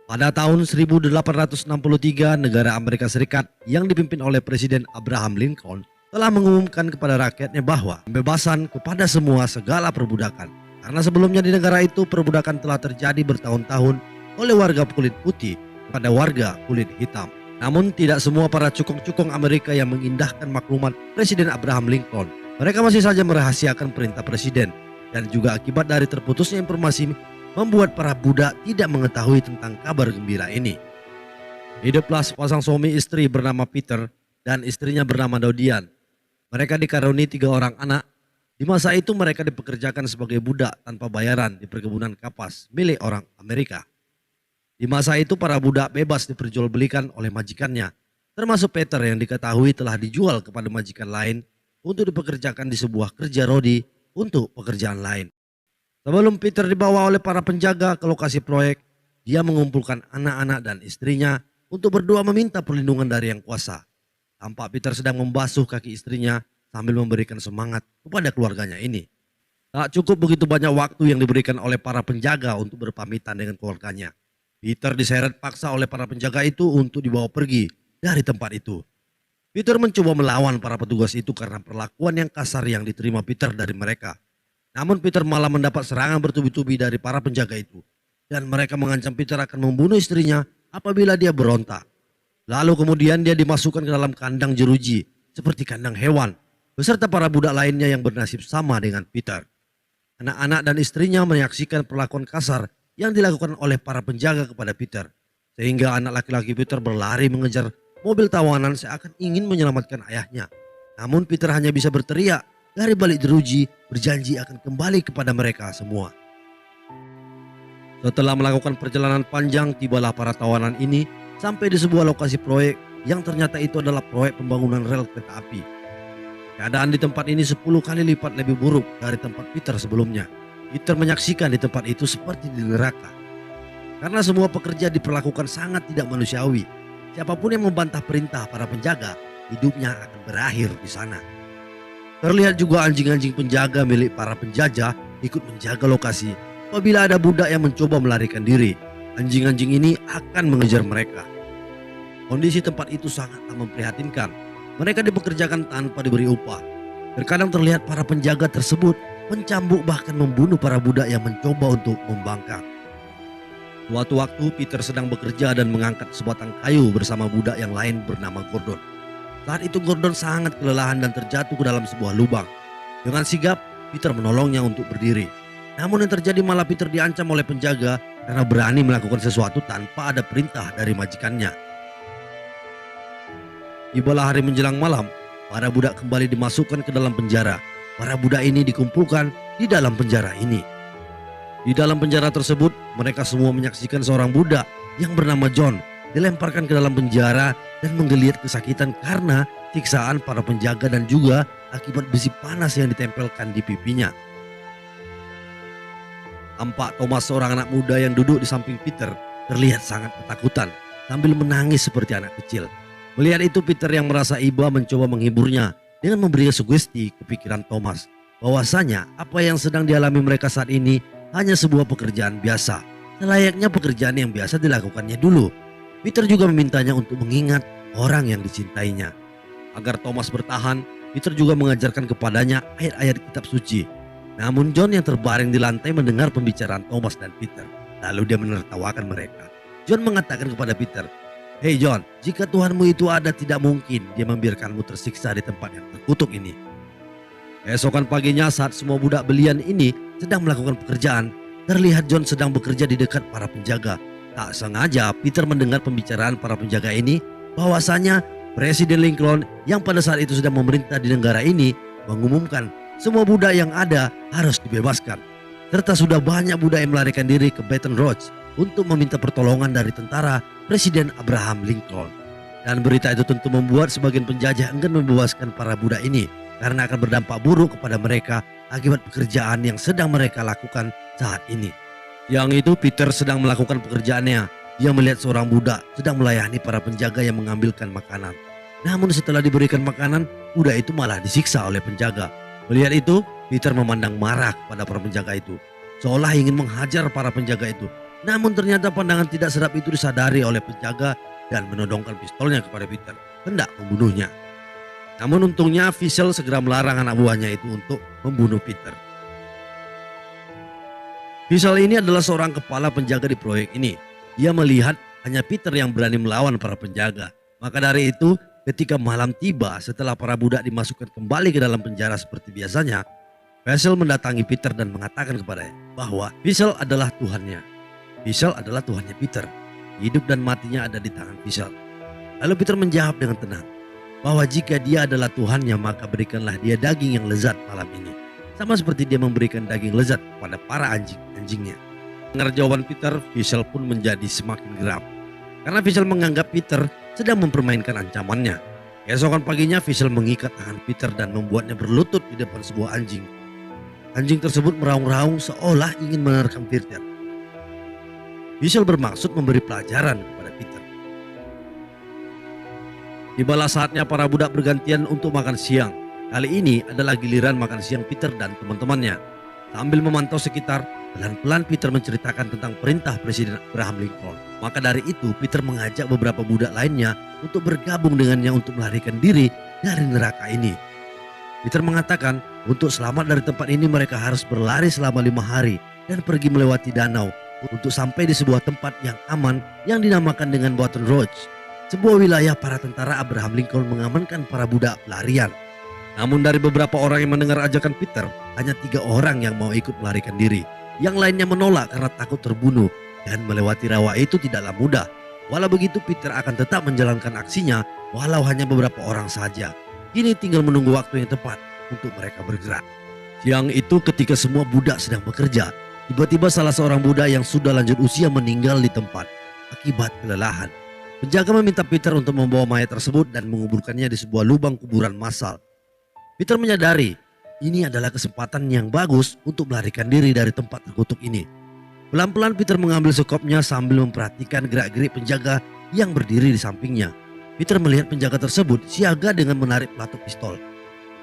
Pada tahun 1863, negara Amerika Serikat yang dipimpin oleh Presiden Abraham Lincoln telah mengumumkan kepada rakyatnya bahwa pembebasan kepada semua segala perbudakan. Karena sebelumnya di negara itu perbudakan telah terjadi bertahun-tahun oleh warga kulit putih kepada warga kulit hitam. Namun tidak semua para cukong-cukong Amerika yang mengindahkan maklumat Presiden Abraham Lincoln. Mereka masih saja merahasiakan perintah presiden, dan juga akibat dari terputusnya informasi membuat para budak tidak mengetahui tentang kabar gembira ini. Hiduplah sepasang suami istri bernama Peter dan istrinya bernama Dodian. Mereka dikaruniai 3 orang anak. Di masa itu mereka dipekerjakan sebagai budak tanpa bayaran di perkebunan kapas milik orang Amerika. Di masa itu para budak bebas diperjualbelikan oleh majikannya, termasuk Peter yang diketahui telah dijual kepada majikan lain untuk dipekerjakan di sebuah kerja rodi untuk pekerjaan lain. Sebelum Peter dibawa oleh para penjaga ke lokasi proyek, dia mengumpulkan anak-anak dan istrinya untuk berdoa meminta perlindungan dari Yang Kuasa. Tampak Peter sedang membasuh kaki istrinya sambil memberikan semangat kepada keluarganya ini. Tak cukup begitu banyak waktu yang diberikan oleh para penjaga untuk berpamitan dengan keluarganya. Peter diseret paksa oleh para penjaga itu untuk dibawa pergi dari tempat itu. Peter mencoba melawan para petugas itu karena perlakuan yang kasar yang diterima Peter dari mereka. Namun Peter malah mendapat serangan bertubi-tubi dari para penjaga itu. Dan mereka mengancam Peter akan membunuh istrinya apabila dia berontak. Lalu kemudian dia dimasukkan ke dalam kandang jeruji seperti kandang hewan, beserta para budak lainnya yang bernasib sama dengan Peter. Anak-anak dan istrinya menyaksikan perlakuan kasar yang dilakukan oleh para penjaga kepada Peter. Sehingga anak laki-laki Peter berlari mengejar mobil tawanan seakan ingin menyelamatkan ayahnya. Namun Peter hanya bisa berteriak dari balik jeruji, berjanji akan kembali kepada mereka semua. Setelah melakukan perjalanan panjang, tibalah para tawanan ini sampai di sebuah lokasi proyek yang ternyata itu adalah proyek pembangunan rel kereta api. Keadaan di tempat ini 10 kali lipat lebih buruk dari tempat Peter sebelumnya. Peter menyaksikan di tempat itu seperti di neraka. Karena semua pekerja diperlakukan sangat tidak manusiawi. Siapapun yang membantah perintah para penjaga, hidupnya akan berakhir di sana. Terlihat juga anjing-anjing penjaga milik para penjajah ikut menjaga lokasi. Apabila ada budak yang mencoba melarikan diri, anjing-anjing ini akan mengejar mereka. Kondisi tempat itu sangatlah memprihatinkan. Mereka dipekerjakan tanpa diberi upah. Terkadang terlihat para penjaga tersebut mencambuk bahkan membunuh para budak yang mencoba untuk membangkang. Suatu waktu Peter sedang bekerja dan mengangkat sebatang kayu bersama budak yang lain bernama Gordon. Saat itu Gordon sangat kelelahan dan terjatuh ke dalam sebuah lubang. Dengan sigap, Peter menolongnya untuk berdiri. Namun yang terjadi malah Peter diancam oleh penjaga karena berani melakukan sesuatu tanpa ada perintah dari majikannya. Tibalah hari menjelang malam, para budak kembali dimasukkan ke dalam penjara. Para budak ini dikumpulkan di dalam penjara ini. Di dalam penjara tersebut, mereka semua menyaksikan seorang budak yang bernama John dilemparkan ke dalam penjara dan menggeliat kesakitan karena siksaan para penjaga dan juga akibat besi panas yang ditempelkan di pipinya. Tampak Thomas, seorang anak muda yang duduk di samping Peter, terlihat sangat ketakutan sambil menangis seperti anak kecil. Melihat itu, Peter yang merasa iba mencoba menghiburnya dengan memberi sugesti ke pikiran Thomas bahwasanya apa yang sedang dialami mereka saat ini hanya sebuah pekerjaan biasa, selayaknya pekerjaan yang biasa dilakukannya dulu. Peter juga memintanya untuk mengingat orang yang dicintainya. Agar Thomas bertahan, Peter juga mengajarkan kepadanya ayat-ayat kitab suci. Namun John yang terbaring di lantai mendengar pembicaraan Thomas dan Peter. Lalu dia menertawakan mereka. John mengatakan kepada Peter, "Hei John, jika Tuhanmu itu ada, tidak mungkin dia membiarkanmu tersiksa di tempat yang terkutuk ini." Keesokan paginya saat semua budak belian ini sedang melakukan pekerjaan, terlihat John sedang bekerja di dekat para penjaga. Tak sengaja Peter mendengar pembicaraan para penjaga ini bahwasanya Presiden Lincoln yang pada saat itu sedang memerintah di negara ini mengumumkan semua budak yang ada harus dibebaskan. Serta sudah banyak budak yang melarikan diri ke Baton Rouge untuk meminta pertolongan dari tentara Presiden Abraham Lincoln. Dan berita itu tentu membuat sebagian penjajah enggan membebaskan para budak ini karena akan berdampak buruk kepada mereka akibat pekerjaan yang sedang mereka lakukan saat ini. Yang itu Peter sedang melakukan pekerjaannya. Dia melihat seorang budak sedang melayani para penjaga yang mengambilkan makanan. Namun setelah diberikan makanan, budak itu malah disiksa oleh penjaga. Melihat itu, Peter memandang marah kepada para penjaga itu, seolah ingin menghajar para penjaga itu. Namun ternyata pandangan tidak sedap itu disadari oleh penjaga dan menodongkan pistolnya kepada Peter, hendak membunuhnya. Namun untungnya Fischl segera melarang anak buahnya itu untuk membunuh Peter. Fischl ini adalah seorang kepala penjaga di proyek ini. Dia melihat hanya Peter yang berani melawan para penjaga. Maka dari itu, ketika malam tiba setelah para budak dimasukkan kembali ke dalam penjara seperti biasanya, Fischl mendatangi Peter dan mengatakan kepadanya bahwa Fischl adalah Tuhannya. Fischl adalah Tuhannya Peter. Hidup dan matinya ada di tangan Fischl. Lalu Peter menjawab dengan tenang bahwa jika dia adalah Tuhannya, maka berikanlah dia daging yang lezat malam ini. Sama seperti dia memberikan daging lezat kepada para anjing-anjingnya. Dengar jawaban Peter, Fischl pun menjadi semakin geram. Karena Fischl menganggap Peter sedang mempermainkan ancamannya. Keesokan paginya Fischl mengikat tangan Peter dan membuatnya berlutut di depan sebuah anjing. Anjing tersebut meraung-raung seolah ingin menerkam Peter. Fischl bermaksud memberi pelajaran kepada Peter. Tibalah saatnya para budak bergantian untuk makan siang. Kali ini adalah giliran makan siang Peter dan teman-temannya. Sambil memantau sekitar, pelan-pelan Peter menceritakan tentang perintah Presiden Abraham Lincoln. Maka dari itu Peter mengajak beberapa budak lainnya untuk bergabung dengannya untuk melarikan diri dari neraka ini. Peter mengatakan untuk selamat dari tempat ini mereka harus berlari selama 5 hari dan pergi melewati danau untuk sampai di sebuah tempat yang aman yang dinamakan dengan Baton Rouge. Sebuah wilayah para tentara Abraham Lincoln mengamankan para budak pelarian. Namun dari beberapa orang yang mendengar ajakan Peter, hanya 3 orang yang mau ikut melarikan diri. Yang lainnya menolak karena takut terbunuh dan melewati rawa itu tidaklah mudah. Walau begitu Peter akan tetap menjalankan aksinya walau hanya beberapa orang saja. Kini tinggal menunggu waktu yang tepat untuk mereka bergerak. Siang itu ketika semua budak sedang bekerja, tiba-tiba salah seorang budak yang sudah lanjut usia meninggal di tempat akibat kelelahan. Penjaga meminta Peter untuk membawa mayat tersebut dan menguburkannya di sebuah lubang kuburan massal. Peter menyadari ini adalah kesempatan yang bagus untuk melarikan diri dari tempat terkutuk ini. Pelan-pelan Peter mengambil sekopnya sambil memperhatikan gerak-gerik penjaga yang berdiri di sampingnya. Peter melihat penjaga tersebut siaga dengan menarik pelatuk pistol.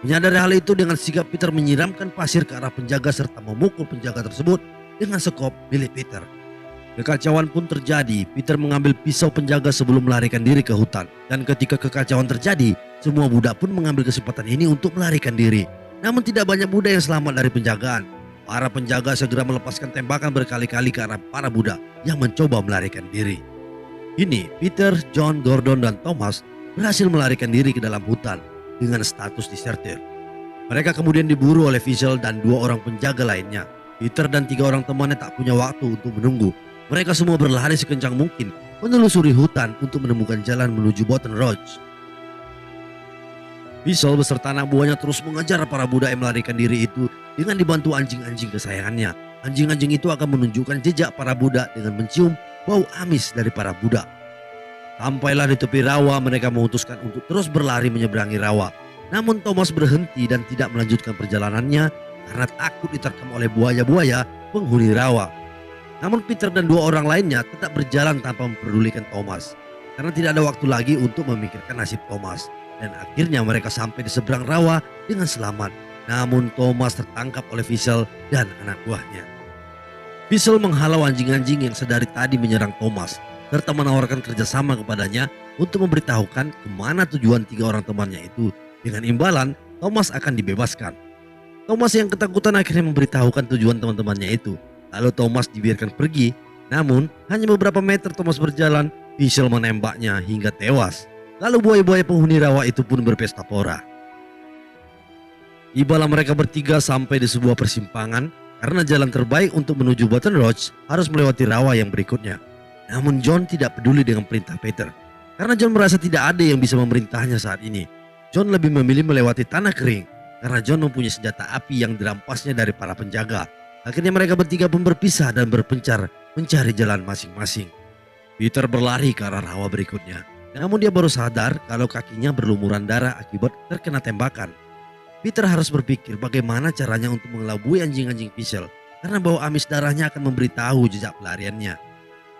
Menyadari hal itu, dengan sigap Peter menyiramkan pasir ke arah penjaga serta memukul penjaga tersebut dengan sekop milik Peter. Kekacauan pun terjadi. Peter mengambil pisau penjaga sebelum melarikan diri ke hutan. Dan ketika kekacauan terjadi, semua budak pun mengambil kesempatan ini untuk melarikan diri. Namun tidak banyak budak yang selamat dari penjagaan. Para penjaga segera melepaskan tembakan berkali-kali ke arah para budak yang mencoba melarikan diri. Kini Peter, John, Gordon, dan Thomas berhasil melarikan diri ke dalam hutan dengan status disertir. Mereka kemudian diburu oleh Fischl dan 2 orang penjaga lainnya. Peter dan 3 orang temannya tak punya waktu untuk menunggu. Mereka semua berlari sekencang mungkin menelusuri hutan untuk menemukan jalan menuju Baton Rouge. Fischl beserta anak buahnya terus mengejar para budak yang melarikan diri itu dengan dibantu anjing-anjing kesayangannya. Anjing-anjing itu akan menunjukkan jejak para budak dengan mencium bau amis dari para budak. Sampailah di tepi rawa, mereka memutuskan untuk terus berlari menyeberangi rawa. Namun Thomas berhenti dan tidak melanjutkan perjalanannya karena takut diterkam oleh buaya-buaya penghuni rawa. Namun Peter dan 2 orang lainnya tetap berjalan tanpa memperdulikan Thomas. Karena tidak ada waktu lagi untuk memikirkan nasib Thomas. Dan akhirnya mereka sampai di seberang rawa dengan selamat. Namun Thomas tertangkap oleh Fischl dan anak buahnya. Fischl menghalau anjing-anjing yang sedari tadi menyerang Thomas. Serta menawarkan kerjasama kepadanya untuk memberitahukan kemana tujuan 3 orang temannya itu. Dengan imbalan Thomas akan dibebaskan. Thomas yang ketakutan akhirnya memberitahukan tujuan teman-temannya itu. Lalu Thomas dibiarkan pergi. Namun hanya beberapa meter Thomas berjalan, Fischl menembaknya hingga tewas. Lalu buaya-buaya penghuni rawa itu pun berpesta pora. Tibalah mereka bertiga sampai di sebuah persimpangan karena jalan terbaik untuk menuju Baton Rouge harus melewati rawa yang berikutnya. Namun John tidak peduli dengan perintah Peter karena John merasa tidak ada yang bisa memerintahnya saat ini. John lebih memilih melewati tanah kering karena John mempunyai senjata api yang dirampasnya dari para penjaga. Akhirnya mereka bertiga pun berpisah dan berpencar mencari jalan masing-masing. Peter berlari ke arah rawa berikutnya. Namun dia baru sadar kalau kakinya berlumuran darah akibat terkena tembakan. Peter harus berpikir bagaimana caranya untuk mengelabui anjing-anjing Fischl karena bau amis darahnya akan memberitahu jejak pelariannya.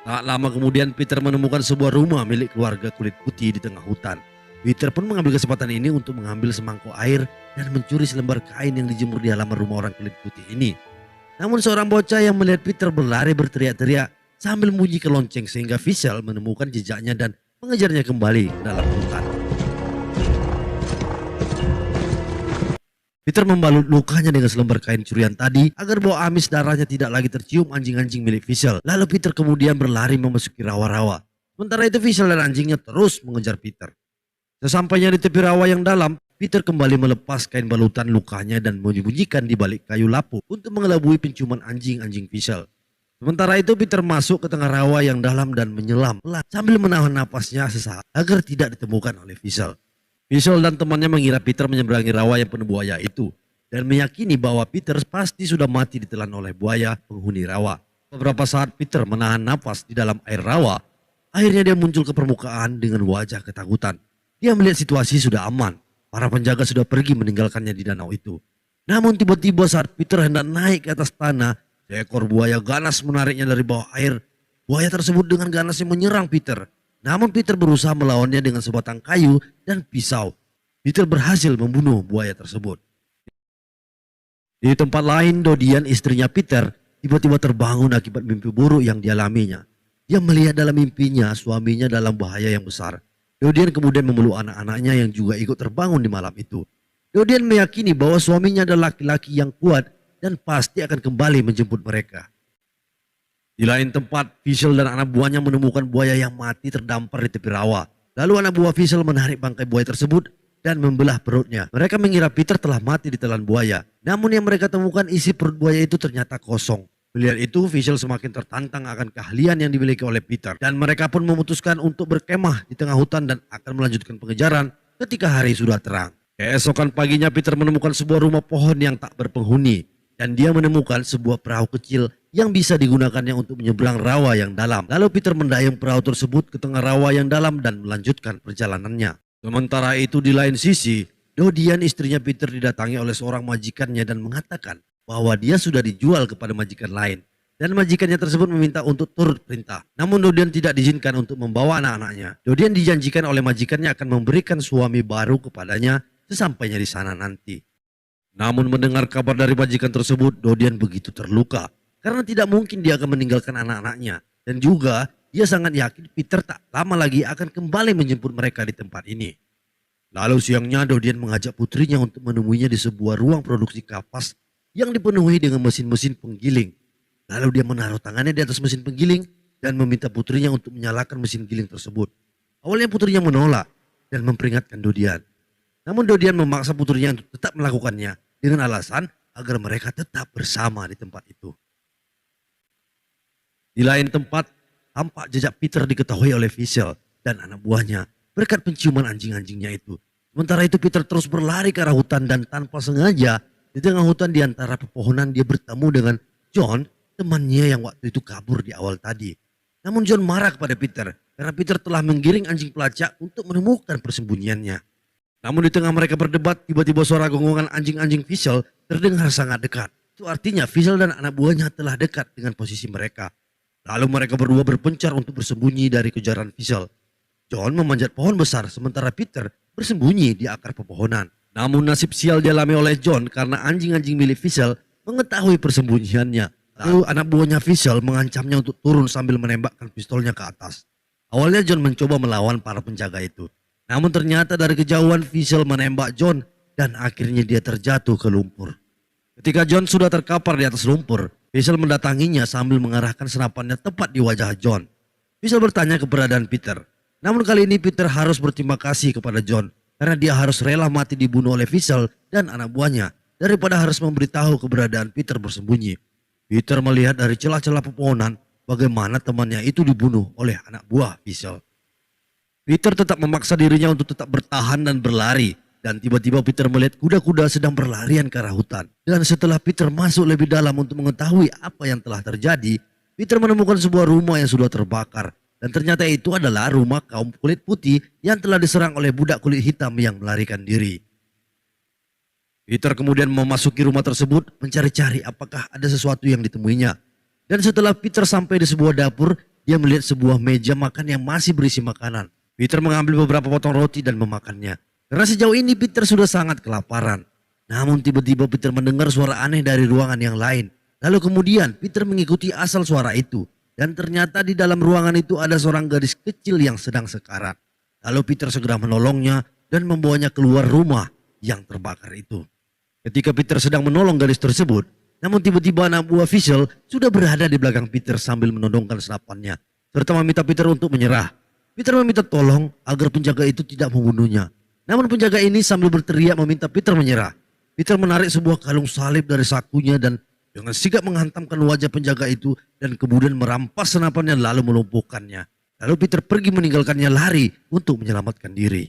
Tak lama kemudian Peter menemukan sebuah rumah milik keluarga kulit putih di tengah hutan. Peter pun mengambil kesempatan ini untuk mengambil semangkuk air dan mencuri selembar kain yang dijemur di halaman rumah orang kulit putih ini. Namun seorang bocah yang melihat Peter berlari berteriak-teriak sambil membunyikan lonceng sehingga Fischl menemukan jejaknya dan mengejarnya kembali ke dalam hutan. Peter membalut lukanya dengan selembar kain curian tadi agar bau amis darahnya tidak lagi tercium anjing-anjing milik Fischl. Lalu Peter kemudian berlari memasuki rawa-rawa. Sementara itu Fischl dan anjingnya terus mengejar Peter. Sesampainya di tepi rawa yang dalam, Peter kembali melepas kain balutan lukanya dan menyembunyikan di balik kayu lapuk untuk mengelabui penciuman anjing-anjing Fischl. Sementara itu Peter masuk ke tengah rawa yang dalam dan menyelam pelan sambil menahan napasnya sesaat agar tidak ditemukan oleh Fischl. Fischl dan temannya mengira Peter menyeberangi rawa yang penuh buaya itu dan meyakini bahwa Peter pasti sudah mati ditelan oleh buaya penghuni rawa. Beberapa saat Peter menahan napas di dalam air rawa, akhirnya dia muncul ke permukaan dengan wajah ketakutan. Dia melihat situasi sudah aman, para penjaga sudah pergi meninggalkannya di danau itu. Namun tiba-tiba saat Peter hendak naik ke atas tanah, seekor buaya ganas menariknya dari bawah air. Buaya tersebut dengan ganasnya menyerang Peter. Namun Peter berusaha melawannya dengan sebatang kayu dan pisau. Peter berhasil membunuh buaya tersebut. Di tempat lain, Dodian, istrinya Peter, tiba-tiba terbangun akibat mimpi buruk yang dialaminya. Dia melihat dalam mimpinya suaminya dalam bahaya yang besar. Dodian kemudian memeluk anak-anaknya yang juga ikut terbangun di malam itu. Dodian meyakini bahwa suaminya adalah laki-laki yang kuat dan pasti akan kembali menjemput mereka. Di lain tempat, Fischl dan anak buahnya menemukan buaya yang mati terdampar di tepi rawa. Lalu anak buah Fischl menarik bangkai buaya tersebut dan membelah perutnya. Mereka mengira Peter telah mati ditelan buaya. Namun yang mereka temukan isi perut buaya itu ternyata kosong. Melihat itu, Fischl semakin tertantang akan keahlian yang dimiliki oleh Peter. Dan mereka pun memutuskan untuk berkemah di tengah hutan dan akan melanjutkan pengejaran ketika hari sudah terang. Keesokan paginya Peter menemukan sebuah rumah pohon yang tak berpenghuni. Dan dia menemukan sebuah perahu kecil yang bisa digunakannya untuk menyeberang rawa yang dalam. Lalu Peter mendayung perahu tersebut ke tengah rawa yang dalam dan melanjutkan perjalanannya. Sementara itu di lain sisi, Dodian, istrinya Peter, didatangi oleh seorang majikannya dan mengatakan bahwa dia sudah dijual kepada majikan lain. Dan majikannya tersebut meminta untuk turut perintah. Namun Dodian tidak diizinkan untuk membawa anak-anaknya. Dodian dijanjikan oleh majikannya akan memberikan suami baru kepadanya sesampainya di sana nanti. Namun mendengar kabar dari majikan tersebut, Dodian begitu terluka. Karena tidak mungkin dia akan meninggalkan anak-anaknya. Dan juga dia sangat yakin Peter tak lama lagi akan kembali menjemput mereka di tempat ini. Lalu siangnya Dodian mengajak putrinya untuk menemuinya di sebuah ruang produksi kapas yang dipenuhi dengan mesin-mesin penggiling. Lalu dia menaruh tangannya di atas mesin penggiling dan meminta putrinya untuk menyalakan mesin giling tersebut. Awalnya putrinya menolak dan memperingatkan Dodian. Namun Dodian memaksa putrinya untuk tetap melakukannya dengan alasan agar mereka tetap bersama di tempat itu. Di lain tempat, tampak jejak Peter diketahui oleh Fischl dan anak buahnya berkat penciuman anjing-anjingnya itu. Sementara itu Peter terus berlari ke arah hutan dan tanpa sengaja di tengah hutan di antara pepohonan dia bertemu dengan John, temannya yang waktu itu kabur di awal tadi. Namun John marah kepada Peter karena Peter telah menggiring anjing pelacak untuk menemukan persembunyiannya. Namun di tengah mereka berdebat, tiba-tiba suara gonggongan anjing-anjing Fischl terdengar sangat dekat. Itu artinya Fischl dan anak buahnya telah dekat dengan posisi mereka. Lalu mereka berdua berpencar untuk bersembunyi dari kejaran Fischl. John memanjat pohon besar sementara Peter bersembunyi di akar pepohonan. Namun nasib sial dialami oleh John karena anjing-anjing milik Fischl mengetahui persembunyiannya. Lalu anak buahnya Fischl mengancamnya untuk turun sambil menembakkan pistolnya ke atas. Awalnya John mencoba melawan para penjaga itu. Namun ternyata dari kejauhan Fischl menembak John dan akhirnya dia terjatuh ke lumpur. Ketika John sudah terkapar di atas lumpur, Fischl mendatanginya sambil mengarahkan senapannya tepat di wajah John. Fischl bertanya keberadaan Peter. Namun kali ini Peter harus berterima kasih kepada John karena dia harus rela mati dibunuh oleh Fischl dan anak buahnya daripada harus memberitahu keberadaan Peter bersembunyi. Peter melihat dari celah-celah pepohonan bagaimana temannya itu dibunuh oleh anak buah Fischl. Peter tetap memaksa dirinya untuk tetap bertahan dan berlari. Dan tiba-tiba Peter melihat kuda-kuda sedang berlarian ke arah hutan. Dan setelah Peter masuk lebih dalam untuk mengetahui apa yang telah terjadi, Peter menemukan sebuah rumah yang sudah terbakar. Dan ternyata itu adalah rumah kaum kulit putih yang telah diserang oleh budak kulit hitam yang melarikan diri. Peter kemudian memasuki rumah tersebut mencari-cari apakah ada sesuatu yang ditemuinya. Dan setelah Peter sampai di sebuah dapur, dia melihat sebuah meja makan yang masih berisi makanan. Peter mengambil beberapa potong roti dan memakannya. Karena sejauh ini Peter sudah sangat kelaparan. Namun tiba-tiba Peter mendengar suara aneh dari ruangan yang lain. Lalu kemudian Peter mengikuti asal suara itu. Dan ternyata di dalam ruangan itu ada seorang gadis kecil yang sedang sekarat. Lalu Peter segera menolongnya dan membawanya keluar rumah yang terbakar itu. Ketika Peter sedang menolong gadis tersebut, namun tiba-tiba anak buah Fischl sudah berada di belakang Peter sambil menodongkan senapannya, serta meminta Peter untuk menyerah. Peter meminta tolong agar penjaga itu tidak membunuhnya. Namun penjaga ini sambil berteriak meminta Peter menyerah. Peter menarik sebuah kalung salib dari sakunya dan dengan sigap menghantamkan wajah penjaga itu dan kemudian merampas senapannya lalu melumpuhkannya. Lalu Peter pergi meninggalkannya lari untuk menyelamatkan diri.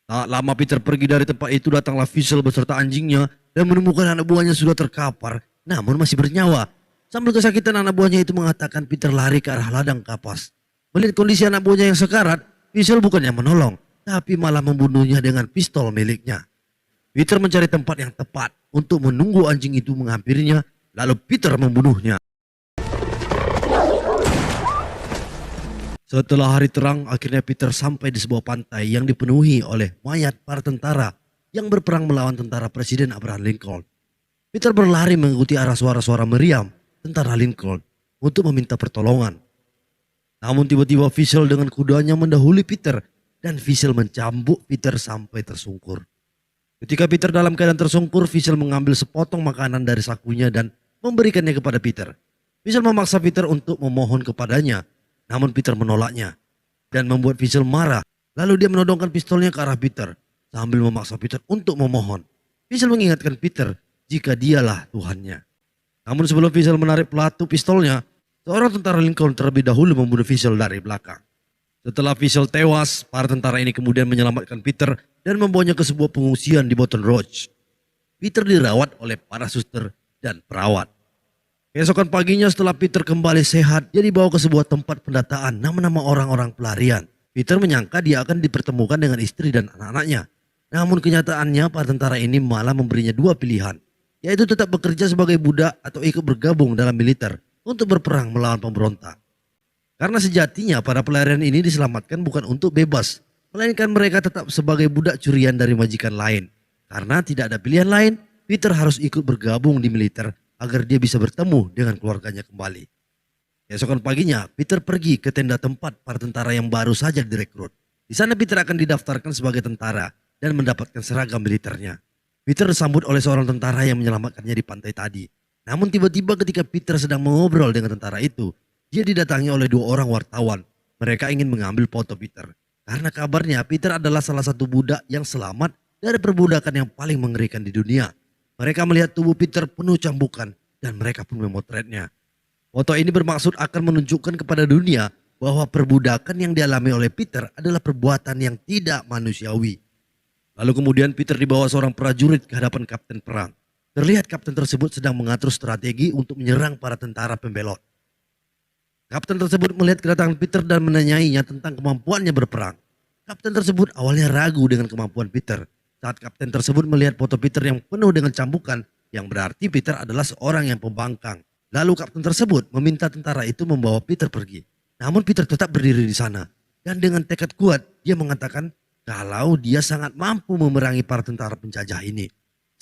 Tak lama Peter pergi dari tempat itu, datanglah Fischl beserta anjingnya dan menemukan anak buahnya sudah terkapar namun masih bernyawa. Sambil kesakitan anak buahnya itu mengatakan Peter lari ke arah ladang kapas. Melihat kondisi anak buahnya yang sekarat, Fischl bukannya menolong tapi malah membunuhnya dengan pistol miliknya. Peter mencari tempat yang tepat untuk menunggu anjing itu menghampirinya, lalu Peter membunuhnya. Setelah hari terang, akhirnya Peter sampai di sebuah pantai yang dipenuhi oleh mayat para tentara yang berperang melawan tentara Presiden Abraham Lincoln. Peter berlari mengikuti arah suara-suara meriam tentara Lincoln untuk meminta pertolongan. Namun tiba-tiba Fischl dengan kudanya mendahului Peter dan Fischl mencambuk Peter sampai tersungkur. Ketika Peter dalam keadaan tersungkur, Fischl mengambil sepotong makanan dari sakunya dan memberikannya kepada Peter. Fischl memaksa Peter untuk memohon kepadanya, namun Peter menolaknya dan membuat Fischl marah. Lalu dia menodongkan pistolnya ke arah Peter sambil memaksa Peter untuk memohon. Fischl mengingatkan Peter jika dialah Tuhannya. Namun sebelum Fischl menarik pelatu pistolnya, seorang tentara Lincoln terlebih dahulu membunuh Fischl dari belakang. Setelah Fischl tewas, para tentara ini kemudian menyelamatkan Peter dan membawanya ke sebuah pengungsian di Baton Rouge. Peter dirawat oleh para suster dan perawat. Keesokan paginya setelah Peter kembali sehat, dia dibawa ke sebuah tempat pendataan nama-nama orang-orang pelarian. Peter menyangka dia akan dipertemukan dengan istri dan anak-anaknya. Namun kenyataannya para tentara ini malah memberinya dua pilihan, yaitu tetap bekerja sebagai budak atau ikut bergabung dalam militer untuk berperang melawan pemberontak. Karena sejatinya para pelarian ini diselamatkan bukan untuk bebas, melainkan mereka tetap sebagai budak curian dari majikan lain. Karena tidak ada pilihan lain, Peter harus ikut bergabung di militer agar dia bisa bertemu dengan keluarganya kembali. Keesokan paginya, Peter pergi ke tenda tempat para tentara yang baru saja direkrut. Di sana Peter akan didaftarkan sebagai tentara dan mendapatkan seragam militernya. Peter disambut oleh seorang tentara yang menyelamatkannya di pantai tadi. Namun tiba-tiba ketika Peter sedang mengobrol dengan tentara itu, dia didatangi oleh dua orang wartawan. Mereka ingin mengambil foto Peter. Karena kabarnya Peter adalah salah satu budak yang selamat dari perbudakan yang paling mengerikan di dunia. Mereka melihat tubuh Peter penuh cambukan dan mereka pun memotretnya. Foto ini bermaksud akan menunjukkan kepada dunia bahwa perbudakan yang dialami oleh Peter adalah perbuatan yang tidak manusiawi. Lalu kemudian Peter dibawa seorang prajurit ke hadapan kapten perang. Terlihat kapten tersebut sedang mengatur strategi untuk menyerang para tentara pembelot. Kapten tersebut melihat kedatangan Peter dan menanyainya tentang kemampuannya berperang. Kapten tersebut awalnya ragu dengan kemampuan Peter. Saat kapten tersebut melihat foto Peter yang penuh dengan cambukan, yang berarti Peter adalah seorang yang pembangkang. Lalu kapten tersebut meminta tentara itu membawa Peter pergi. Namun Peter tetap berdiri di sana. Dan dengan tekad kuat, dia mengatakan kalau dia sangat mampu memerangi para tentara penjajah ini.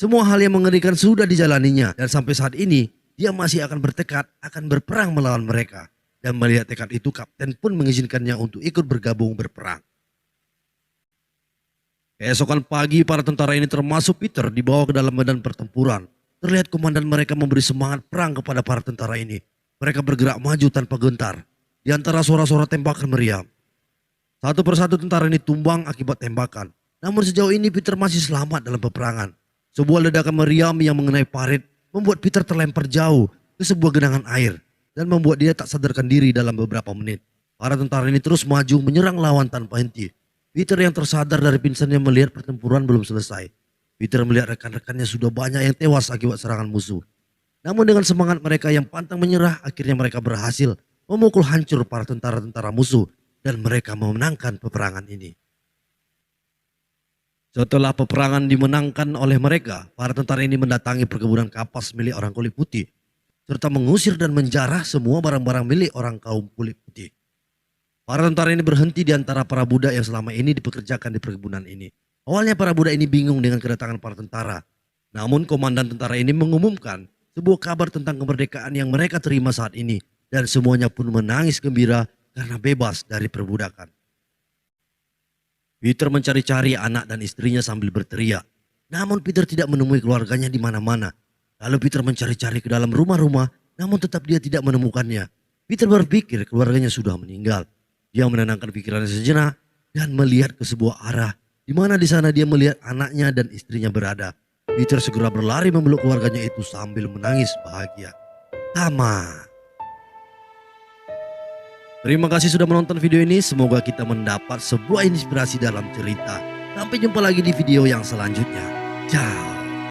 Semua hal yang mengerikan sudah dijalaninya. Dan sampai saat ini, dia masih akan bertekad akan berperang melawan mereka. Dan melihat tekad itu, kapten pun mengizinkannya untuk ikut bergabung berperang. Keesokan pagi, para tentara ini termasuk Peter dibawa ke dalam medan pertempuran. Terlihat komandan mereka memberi semangat perang kepada para tentara ini. Mereka bergerak maju tanpa gentar. Di antara suara-suara tembakan meriam. Satu persatu tentara ini tumbang akibat tembakan. Namun sejauh ini Peter masih selamat dalam peperangan. Sebuah ledakan meriam yang mengenai parit membuat Peter terlempar jauh ke sebuah genangan air. Dan membuat dia tak sadarkan diri dalam beberapa menit. Para tentara ini terus maju menyerang lawan tanpa henti. Peter yang tersadar dari pingsannya melihat pertempuran belum selesai. Peter melihat rekan-rekannya sudah banyak yang tewas akibat serangan musuh. Namun dengan semangat mereka yang pantang menyerah, akhirnya mereka berhasil memukul hancur para tentara-tentara musuh dan mereka memenangkan peperangan ini. Setelah peperangan dimenangkan oleh mereka, para tentara ini mendatangi perkebunan kapas milik orang kulit putih, serta mengusir dan menjarah semua barang-barang milik orang kaum kulit putih. Para tentara ini berhenti di antara para budak yang selama ini dipekerjakan di perkebunan ini. Awalnya para budak ini bingung dengan kedatangan para tentara. Namun komandan tentara ini mengumumkan sebuah kabar tentang kemerdekaan yang mereka terima saat ini. dan semuanya pun menangis gembira karena bebas dari perbudakan. Peter mencari-cari anak dan istrinya sambil berteriak. Namun Peter tidak menemui keluarganya di mana-mana. Lalu Peter mencari-cari ke dalam rumah-rumah, namun tetap dia tidak menemukannya. Peter berpikir keluarganya sudah meninggal. Dia menenangkan pikirannya sejenak dan melihat ke sebuah arah, di mana di sana dia melihat anaknya dan istrinya berada. Peter segera berlari memeluk keluarganya itu sambil menangis bahagia. Tamat. Terima kasih sudah menonton video ini. Semoga kita mendapat sebuah inspirasi dalam cerita. Sampai jumpa lagi di video yang selanjutnya. Ciao.